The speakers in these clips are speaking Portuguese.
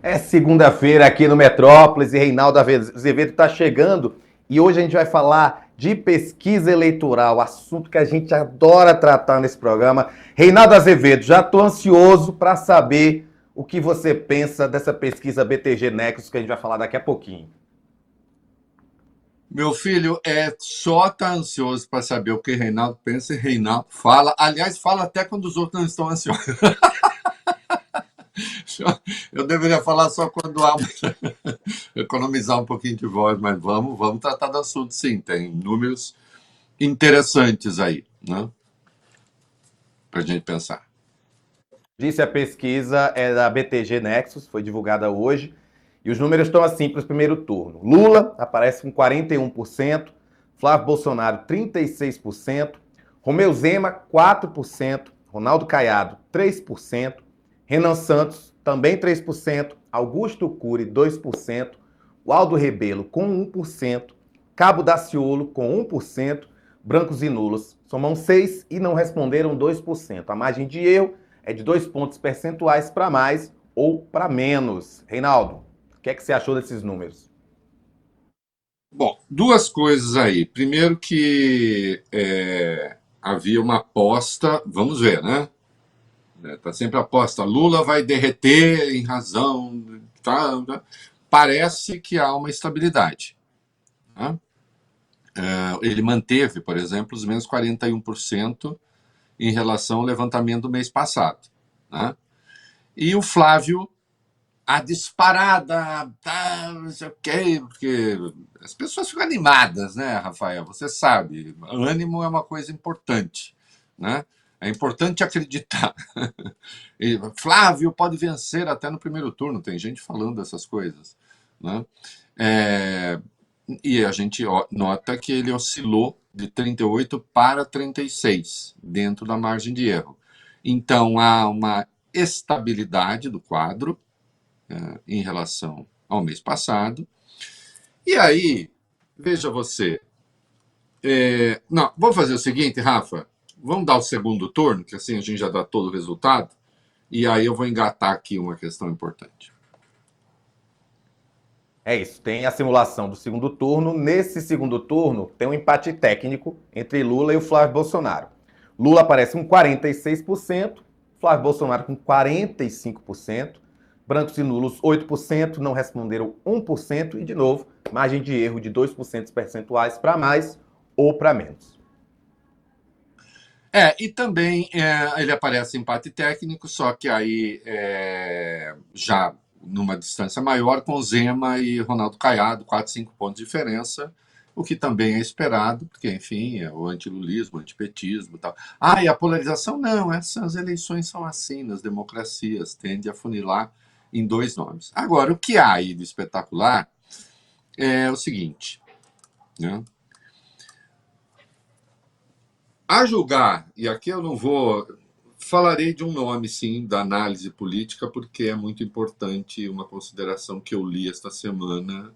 É segunda-feira aqui no Metrópolis e Reinaldo Azevedo está chegando e hoje a gente vai falar de pesquisa eleitoral, assunto que a gente adora tratar nesse programa. Reinaldo Azevedo, já estou ansioso para saber o que você pensa dessa pesquisa BTG Nexus que a gente vai falar daqui a pouquinho. Meu filho é só tá ansioso para saber o que Reinaldo pensa e Reinaldo fala. Aliás, fala até quando os outros não estão ansiosos. Eu deveria falar só quando há economizar um pouquinho de voz, mas vamos tratar do assunto sim. Tem números interessantes aí, né? Para a gente pensar. Disse a pesquisa é da BTG Nexus, foi divulgada hoje, e os números estão assim para o primeiro turno. Lula aparece com 41%, Flávio Bolsonaro 36%, Romeu Zema 4%, Ronaldo Caiado 3%, Renan Santos também 3%, Augusto Cury 2%, Waldo Rebelo com 1%, Cabo Daciolo com 1%, brancos e nulos somam 6% e não responderam 2%. A margem de erro é de 2 pontos percentuais para mais ou para menos. Reinaldo, o que é que você achou desses números? Bom, duas coisas aí. Primeiro que havia uma aposta, vamos ver, né? Tá sempre a aposta. Lula vai derreter em razão. Tá? Parece que há uma estabilidade. Né? Ele manteve, por exemplo, os menos 41% em relação ao levantamento do mês passado. Né? E o Flávio, a disparada, tá, não sei o quê, porque as pessoas ficam animadas, né, Rafael? Você sabe, ânimo é uma coisa importante, né? É importante acreditar. E Flávio pode vencer até no primeiro turno, tem gente falando essas coisas, né? É, e a gente nota que ele oscilou de 38 para 36, dentro da margem de erro. Então, há uma estabilidade do quadro em relação ao mês passado. E aí, veja você. Não, vamos fazer o seguinte, Rafa. Vamos dar o segundo turno, que assim a gente já dá todo o resultado. E aí eu vou engatar aqui uma questão importante. É isso, tem a simulação do segundo turno. Nesse segundo turno, tem um empate técnico entre Lula e o Flávio Bolsonaro. Lula aparece com 46%, Flávio Bolsonaro com 45%, brancos e nulos 8%, não responderam 1% e, de novo, margem de erro de 2% percentuais para mais ou para menos. E também ele aparece em empate técnico, só que aí já numa distância maior, com Zema e Ronaldo Caiado, 4, 5 pontos de diferença, o que também é esperado, porque, enfim, é o antilulismo, o antipetismo e tal. E a polarização? Não, essas eleições são assim, nas democracias, tende a funilar em dois nomes. Agora, o que há aí de espetacular é o seguinte, né? A julgar, e aqui eu não vou. Falarei de um nome, sim, da análise política, porque é muito importante uma consideração que eu li esta semana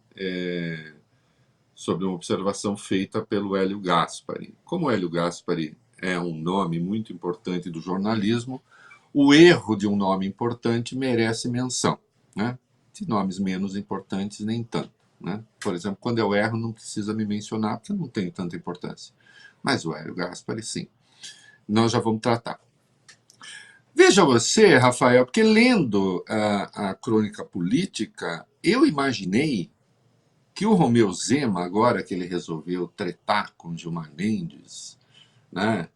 sobre uma observação feita pelo Hélio Gaspari. Como o Hélio Gaspari é um nome muito importante do jornalismo, o erro de um nome importante merece menção. Né? De nomes menos importantes, nem tanto. Né? Por exemplo, quando eu erro, não precisa me mencionar, porque eu não tenho tanta importância. Mas o Hélio Gaspari, sim. Nós já vamos tratar. Veja você, Rafael, porque lendo a crônica política, eu imaginei que o Romeu Zema, agora que ele resolveu tretar com Gilmar Mendes, né?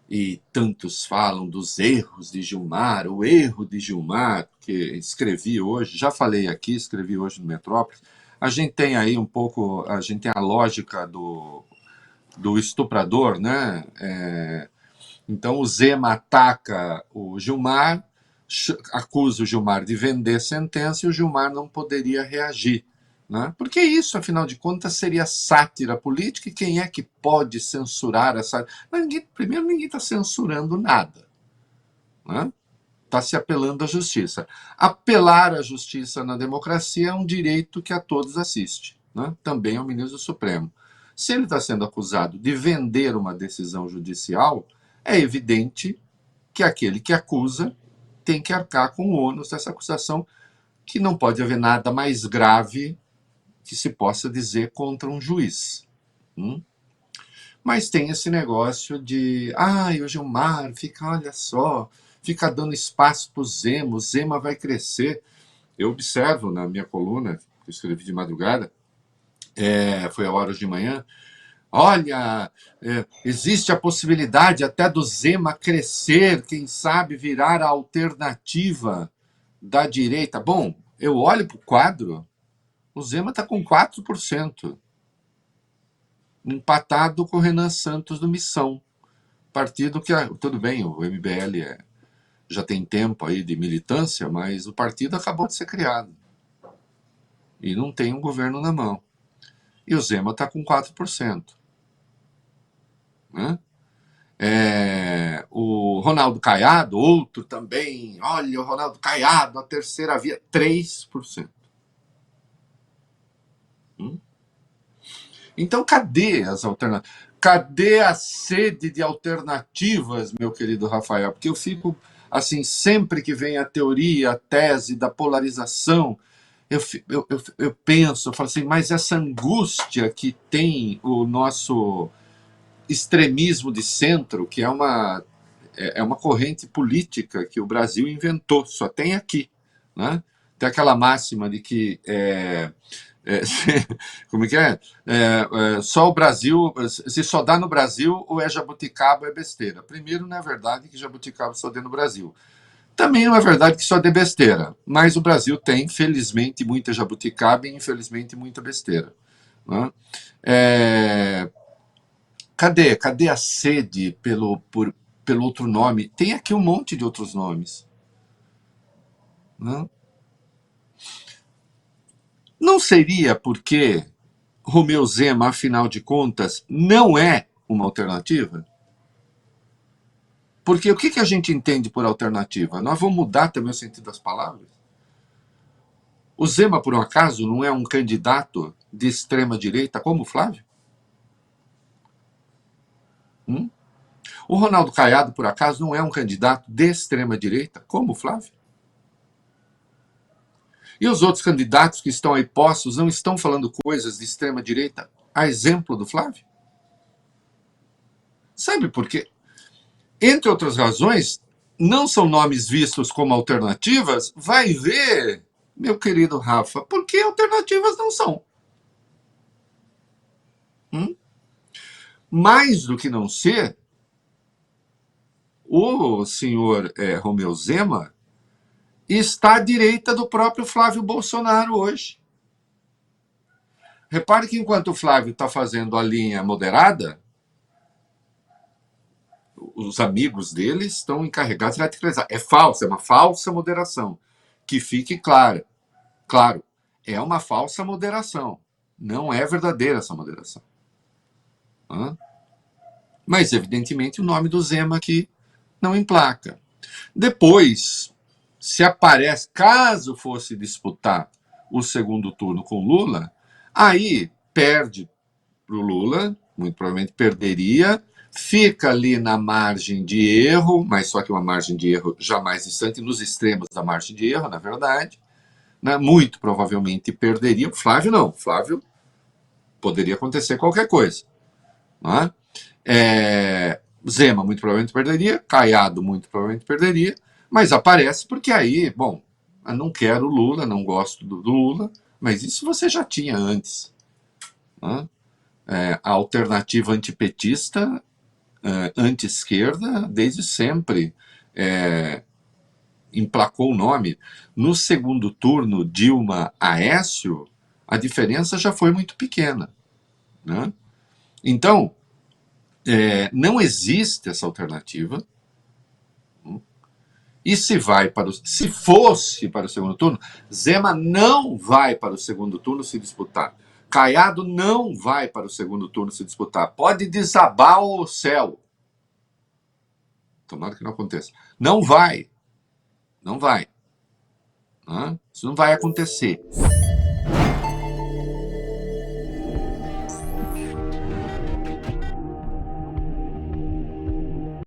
E tantos falam dos erros de Gilmar, o erro de Gilmar, que escrevi hoje, já falei aqui, escrevi hoje no Metrópolis. A gente tem aí um pouco, a gente tem a lógica do estuprador, né? Então o Zema ataca o Gilmar, acusa o Gilmar de vender sentença e o Gilmar não poderia reagir. Né? Porque isso, afinal de contas, seria sátira política e quem é que pode censurar essa. Primeiro, ninguém está censurando nada. Né? Está se apelando à justiça. Apelar à justiça na democracia é um direito que a todos assiste. Né? Também ao ministro do Supremo. Se ele está sendo acusado de vender uma decisão judicial, é evidente que aquele que acusa tem que arcar com o ônus dessa acusação, que não pode haver nada mais grave que se possa dizer contra um juiz. Mas tem esse negócio de, o Gilmar fica, olha só, fica dando espaço para o Zema vai crescer. Eu observo na minha coluna, que eu escrevi de madrugada, foi a horas de manhã, olha, existe a possibilidade até do Zema crescer, quem sabe virar a alternativa da direita. Bom, eu olho para o quadro, o Zema está com 4%, empatado com o Renan Santos do Missão. Partido que, tudo bem, o MBL já tem tempo aí de militância, mas o partido acabou de ser criado. E não tem um governo na mão. E o Zema está com 4%. Né? O Ronaldo Caiado, outro também, olha, o Ronaldo Caiado, a terceira via, 3%. Então, cadê as alternativas? Cadê a sede de alternativas, meu querido Rafael? Porque eu fico, assim, sempre que vem a teoria, a tese da polarização, eu penso, eu falo assim, mas essa angústia que tem o nosso extremismo de centro, que é uma corrente política que o Brasil inventou, só tem aqui. Né? Tem aquela máxima de que como é que é? Só o Brasil, se só dá no Brasil, ou é jabuticaba ou é besteira. Primeiro, não é verdade que jabuticaba só dê no Brasil. Também não é verdade que só dê besteira. Mas o Brasil tem, felizmente, muita jabuticaba e, infelizmente, muita besteira. Né? Cadê a sede pelo outro nome? Tem aqui um monte de outros nomes. Não seria porque Romeu Zema, afinal de contas, não é uma alternativa? Porque o que a gente entende por alternativa? Nós vamos mudar também o sentido das palavras? O Zema, por um acaso, não é um candidato de extrema-direita como o Flávio? O Ronaldo Caiado, por acaso, não é um candidato de extrema-direita como o Flávio? E os outros candidatos que estão aí postos não estão falando coisas de extrema-direita, a exemplo do Flávio? Sabe por quê? Entre outras razões, não são nomes vistos como alternativas? Vai ver, meu querido Rafa, porque alternativas não são. Mais do que não ser, o senhor Romeu Zema está à direita do próprio Flávio Bolsonaro hoje. Repare que enquanto o Flávio está fazendo a linha moderada, os amigos dele estão encarregados de radicalizar. É falsa, é uma falsa moderação. Que fique claro, é uma falsa moderação. Não é verdadeira essa moderação. Mas, evidentemente, o nome do Zema aqui não emplaca. Depois, se aparece, caso fosse disputar o segundo turno com Lula, aí perde para o Lula, muito provavelmente perderia, fica ali na margem de erro, mas só que uma margem de erro jamais distante, nos extremos da margem de erro, na verdade, né? Muito provavelmente perderia. O Flávio não, Flávio poderia acontecer qualquer coisa. Né? Zema muito provavelmente perderia, Caiado muito provavelmente perderia, mas aparece porque aí, bom, eu não quero Lula, não gosto do Lula, mas isso você já tinha antes. Né? A alternativa antipetista, anti-esquerda, desde sempre emplacou o nome. No segundo turno, Dilma-Aécio, a diferença já foi muito pequena. Né? Então, não existe essa alternativa. E se fosse para o segundo turno, Zema não vai para o segundo turno se disputar. Caiado não vai para o segundo turno se disputar. Pode desabar o céu. Tomara que não aconteça. Não vai. Não vai. Isso não vai acontecer.